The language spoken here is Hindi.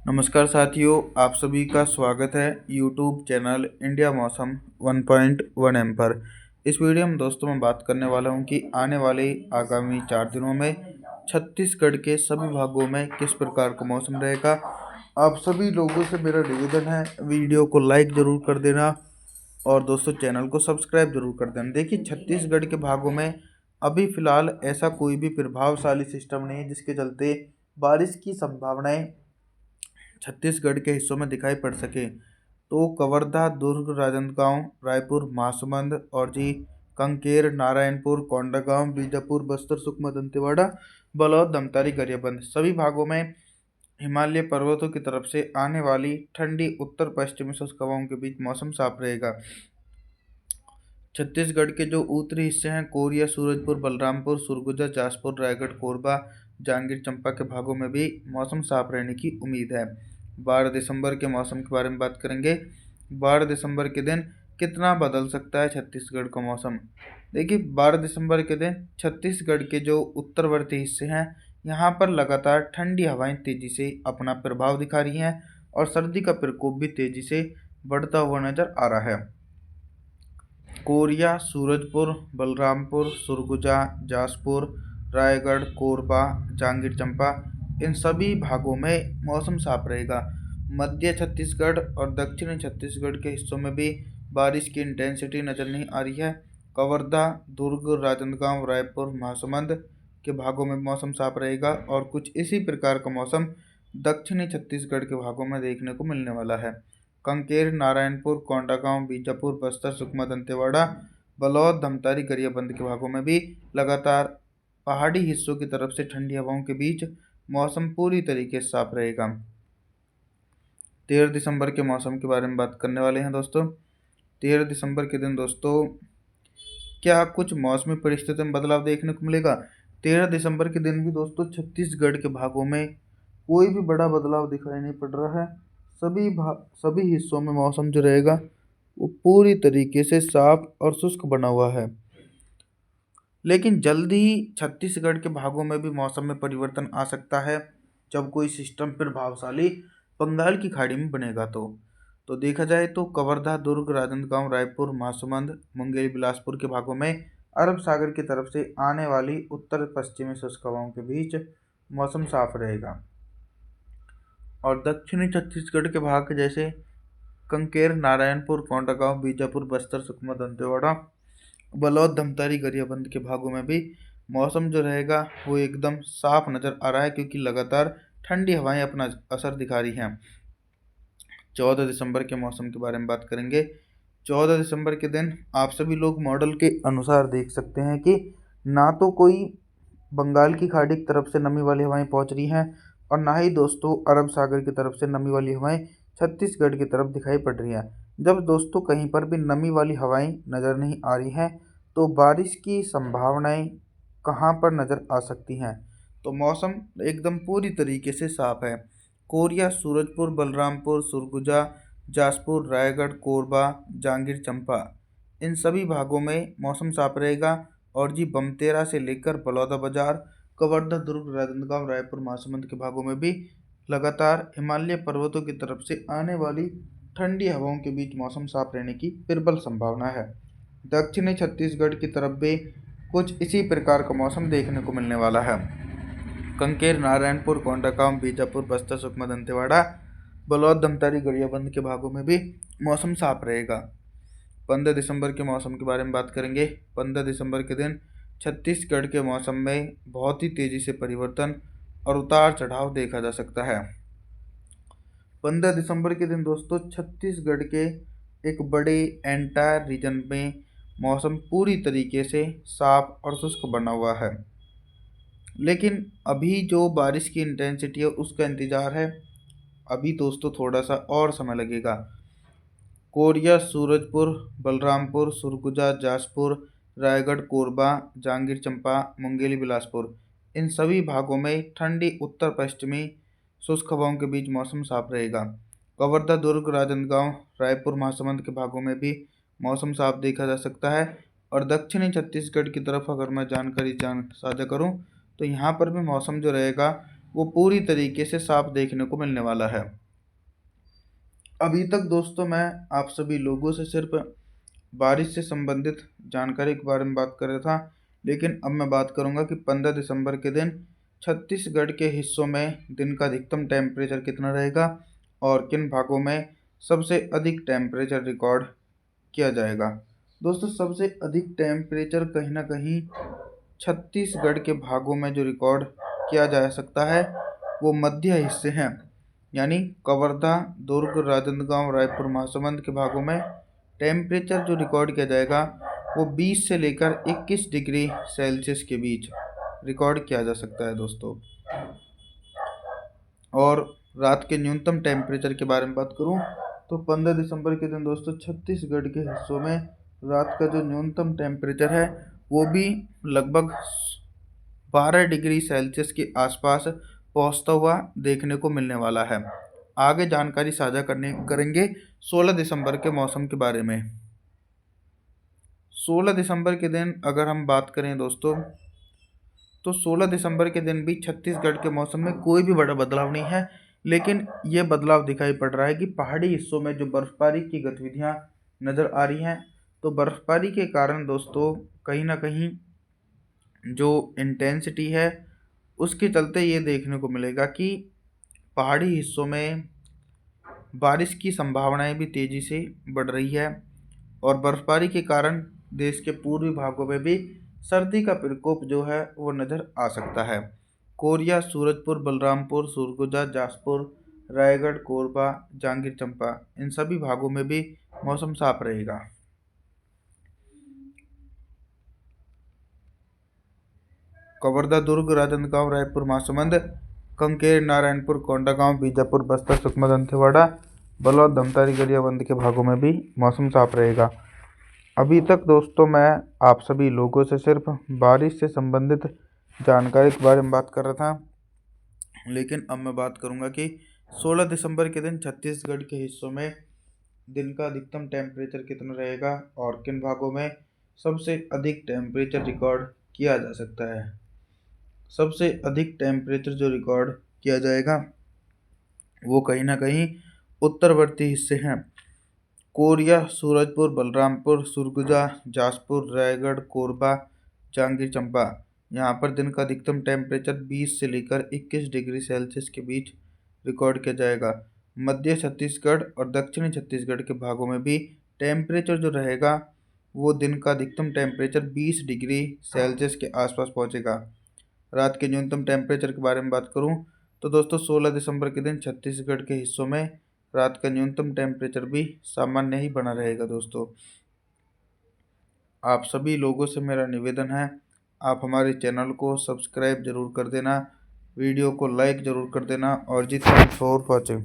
नमस्कार साथियों, आप सभी का स्वागत है यूट्यूब चैनल इंडिया मौसम 1.1 एम पर। इस वीडियो में दोस्तों मैं बात करने वाला हूं कि आने वाले आगामी 4 दिनों में छत्तीसगढ़ के सभी भागों में किस प्रकार का मौसम रहेगा। आप सभी लोगों से मेरा निवेदन है, वीडियो को लाइक ज़रूर कर देना और दोस्तों चैनल को सब्सक्राइब जरूर कर देना। देखिए, छत्तीसगढ़ के भागों में अभी फ़िलहाल ऐसा कोई भी प्रभावशाली सिस्टम नहीं है जिसके चलते बारिश की संभावनाएं छत्तीसगढ़ के हिस्सों में दिखाई पड़ सके। तो कवर्धा, दुर्ग, राजनांदगांव, रायपुर, महासमुंद और कांकेर, नारायणपुर, कोंडागांव, बीजापुर, बस्तर, सुकमा, दंतेवाड़ा, बलौद, धमतारी, गरियाबंद सभी भागों में हिमालय पर्वतों की तरफ से आने वाली ठंडी उत्तर पश्चिमी शुष्क हवाओं के बीच मौसम साफ रहेगा। छत्तीसगढ़ के जो उत्तरी हिस्से हैं, कोरिया, सूरजपुर, बलरामपुर, सरगुजा, जासपुर, रायगढ़, कोरबा, जांजगीर चांपा के भागों में भी मौसम साफ रहने की उम्मीद है। 12 दिसंबर के मौसम के बारे में बात करेंगे। 12 दिसंबर के दिन कितना बदल सकता है छत्तीसगढ़ का मौसम। देखिए, 12 दिसंबर के दिन छत्तीसगढ़ के जो उत्तरवर्ती हिस्से हैं, यहाँ पर लगातार ठंडी हवाएं तेजी से अपना प्रभाव दिखा रही हैं और सर्दी का प्रकोप भी तेजी से बढ़ता हुआ नजर आ रहा है। कोरिया, सूरजपुर, बलरामपुर, सरगुजा, जासपुर, रायगढ़, कोरबा, जांजगीर चांपा इन सभी भागों में मौसम साफ रहेगा। मध्य छत्तीसगढ़ और दक्षिणी छत्तीसगढ़ के हिस्सों में भी बारिश की इंटेंसिटी नज़र नहीं आ रही है। कवर्धा, दुर्ग, राजनांदगांव, रायपुर, महासमुंद के भागों में मौसम साफ रहेगा और कुछ इसी प्रकार का मौसम दक्षिणी छत्तीसगढ़ के भागों में देखने को मिलने वाला है। कांकेर, नारायणपुर, कोंडागांव, बीजापुर, बस्तर, सुकमा, दंतेवाड़ा, बलौद, धमतारी, गरियाबंद के भागों में भी लगातार पहाड़ी हिस्सों की तरफ से ठंडी हवाओं के बीच मौसम पूरी तरीके से साफ रहेगा। 13 दिसंबर के मौसम के बारे में बात करने वाले हैं दोस्तों। 13 दिसंबर के दिन दोस्तों क्या कुछ मौसमी परिस्थितियों में बदलाव देखने को मिलेगा। 13 दिसंबर के दिन भी दोस्तों छत्तीसगढ़ के भागों में कोई भी बड़ा बदलाव दिखाई नहीं पड़ रहा है। सभी हिस्सों में मौसम जो रहेगा वो पूरी तरीके से साफ और शुष्क बना हुआ है। लेकिन जल्द ही छत्तीसगढ़ के भागों में भी मौसम में परिवर्तन आ सकता है जब कोई सिस्टम प्रभावशाली बंगाल की खाड़ी में बनेगा। तो देखा जाए तो कवर्धा, दुर्ग, राजनांदगांव, रायपुर, महासमुंद, मुंगेली, बिलासपुर के भागों में अरब सागर की तरफ से आने वाली उत्तर पश्चिमी शुष्क हवाओं के बीच मौसम साफ रहेगा। और दक्षिणी छत्तीसगढ़ के भाग जैसे कंकेर, नारायणपुर, कोंडागांव, बीजापुर, बस्तर, सुकमा, दंतेवाड़ा, बलौद, धमतारी, गरियाबंद के भागों में भी मौसम जो रहेगा वो एकदम साफ नज़र आ रहा है क्योंकि लगातार ठंडी हवाएं अपना असर दिखा रही हैं। 14 दिसंबर के मौसम के बारे में बात करेंगे। 14 दिसंबर के दिन आप सभी लोग मॉडल के अनुसार देख सकते हैं कि ना तो कोई बंगाल की खाड़ी की तरफ से नमी वाली हवाएं पहुंच रही हैं और ना ही दोस्तों अरब सागर की तरफ से नमी वाली हवाएं छत्तीसगढ़ की तरफ दिखाई पड़ रही हैं। जब दोस्तों कहीं पर भी नमी वाली हवाएं नज़र नहीं आ रही हैं तो बारिश की संभावनाएं कहाँ पर नज़र आ सकती हैं। तो मौसम एकदम पूरी तरीके से साफ है। कोरिया, सूरजपुर, बलरामपुर, सरगुजा, जासपुर, रायगढ़, कोरबा, जांजगीर चांपा इन सभी भागों में मौसम साफ रहेगा और बमतेरा से लेकर बलौदाबाजार, कवर्धा, दुर्ग, राजनांदगांव, रायपुर, महासमुंद के भागों में भी लगातार हिमालय पर्वतों की तरफ से आने वाली ठंडी हवाओं के बीच मौसम साफ रहने की प्रबल संभावना है। दक्षिणी छत्तीसगढ़ की तरफ भी कुछ इसी प्रकार का मौसम देखने को मिलने वाला है। कंकेर, नारायणपुर, कोंडागांव, बीजापुर, बस्तर, सुकमा, दंतेवाड़ा, बलौद, धमतारी, गरियाबंद के भागों में भी मौसम साफ रहेगा। 15 दिसंबर के मौसम के बारे में बात करेंगे। 15 दिसंबर के दिन छत्तीसगढ़ के मौसम में बहुत ही तेज़ी से परिवर्तन और उतार चढ़ाव देखा जा सकता है। 15 दिसंबर के दिन दोस्तों छत्तीसगढ़ के एक बड़े एंटायर रीजन में मौसम पूरी तरीके से साफ और शुष्क बना हुआ है। लेकिन अभी जो बारिश की इंटेंसिटी है उसका इंतज़ार है। अभी दोस्तों थोड़ा सा और समय लगेगा। कोरिया, सूरजपुर, बलरामपुर, सरगुजा, जासपुर, रायगढ़, कोरबा, जांजगीर चांपा, मुंगेली, बिलासपुर इन सभी भागों में ठंडी उत्तर पश्चिमी शुष्क हवाओं के बीच मौसम साफ रहेगा। कवर्धा, दुर्ग, राजनांदगांव, रायपुर, महासमुंद के भागों में भी मौसम साफ देखा जा सकता है। और दक्षिणी छत्तीसगढ़ की तरफ अगर मैं जानकारी साझा करूं तो यहाँ पर भी मौसम जो रहेगा वो पूरी तरीके से साफ देखने को मिलने वाला है। अभी तक दोस्तों मैं आप सभी लोगों से सिर्फ बारिश से संबंधित जानकारी के बारे में बात कर रहा था, लेकिन अब मैं बात करूंगा कि 15 दिसंबर के दिन छत्तीसगढ़ के हिस्सों में दिन का अधिकतम टेम्परेचर कितना रहेगा और किन भागों में सबसे अधिक टेम्परेचर रिकॉर्ड किया जाएगा। दोस्तों सबसे अधिक टेम्परेचर कहीं ना कहीं छत्तीसगढ़ के भागों में जो रिकॉर्ड किया जा सकता है वो मध्य हिस्से हैं, यानी कवर्धा, दुर्ग, राजनांदगांव, रायपुर, महासमुंद के भागों में टेम्परेचर जो रिकॉर्ड किया जाएगा वो 20 से लेकर 21 डिग्री सेल्सियस के बीच रिकॉर्ड किया जा सकता है दोस्तों। और रात के न्यूनतम टेम्परेचर के बारे में बात करूं तो 15 दिसंबर के दिन दोस्तों छत्तीसगढ़ के हिस्सों में रात का जो न्यूनतम टेम्परेचर है वो भी लगभग 12 डिग्री सेल्सियस के आसपास पहुंचता हुआ देखने को मिलने वाला है। आगे जानकारी साझा करेंगे 16 दिसंबर के मौसम के बारे में। 16 दिसंबर के दिन अगर हम बात करें दोस्तों तो 16 दिसंबर के दिन भी छत्तीसगढ़ के मौसम में कोई भी बड़ा बदलाव नहीं है, लेकिन ये बदलाव दिखाई पड़ रहा है कि पहाड़ी हिस्सों में जो बर्फबारी की गतिविधियां नज़र आ रही हैं, तो बर्फबारी के कारण दोस्तों कहीं ना कहीं जो इंटेंसिटी है उसके चलते ये देखने को मिलेगा कि पहाड़ी हिस्सों में बारिश की संभावनाएं भी तेज़ी से बढ़ रही है और बर्फबारी के कारण देश के पूर्वी भागों में भी सर्दी का प्रकोप जो है वो नज़र आ सकता है। कोरिया, सूरजपुर, बलरामपुर, सरगुजा, जासपुर, रायगढ़, कोरबा, जांजगीर चांपा इन सभी भागों में भी मौसम साफ रहेगा। कवर्धा, दुर्ग, राजनांदगांव, रायपुर, महासमुंद, कांकेर, नारायणपुर, कोंडागांव, बीजापुर, बस्तर, सुकमा, दंतेवाड़ा, बलौद, धमतारी, गरियाबंद के भागों में भी मौसम साफ रहेगा। अभी तक दोस्तों मैं आप सभी लोगों से सिर्फ बारिश से संबंधित जानकारी के बारे में बात कर रहा था, लेकिन अब मैं बात करूंगा कि 16 दिसंबर के दिन छत्तीसगढ़ के हिस्सों में दिन का अधिकतम टेम्परेचर कितना रहेगा और किन भागों में सबसे अधिक टेम्परेचर रिकॉर्ड किया जा सकता है। सबसे अधिक टेम्परेचर जो रिकॉर्ड किया जाएगा वो कहीं ना कहीं उत्तरवर्ती हिस्से हैं। कोरिया, सूरजपुर, बलरामपुर, सरगुजा, जासपुर, रायगढ़, कोरबा, जांजगीर चांपा यहाँ पर दिन का अधिकतम टेम्परेचर 20 से लेकर 21 डिग्री सेल्सियस के बीच रिकॉर्ड किया जाएगा। मध्य छत्तीसगढ़ और दक्षिणी छत्तीसगढ़ के भागों में भी टेम्परेचर जो रहेगा वो दिन का अधिकतम टेम्परेचर 20 डिग्री सेल्सियस के आसपास पहुंचेगा। रात के न्यूनतम टेम्परेचर के बारे में बात करूं तो दोस्तों 16 दिसंबर के दिन छत्तीसगढ़ के हिस्सों में रात का न्यूनतम टेम्परेचर भी सामान्य ही बना रहेगा। दोस्तों आप सभी लोगों से मेरा निवेदन है, आप हमारे चैनल को सब्सक्राइब जरूर कर देना, वीडियो को लाइक ज़रूर कर देना और जितना फॉर वॉचिंग।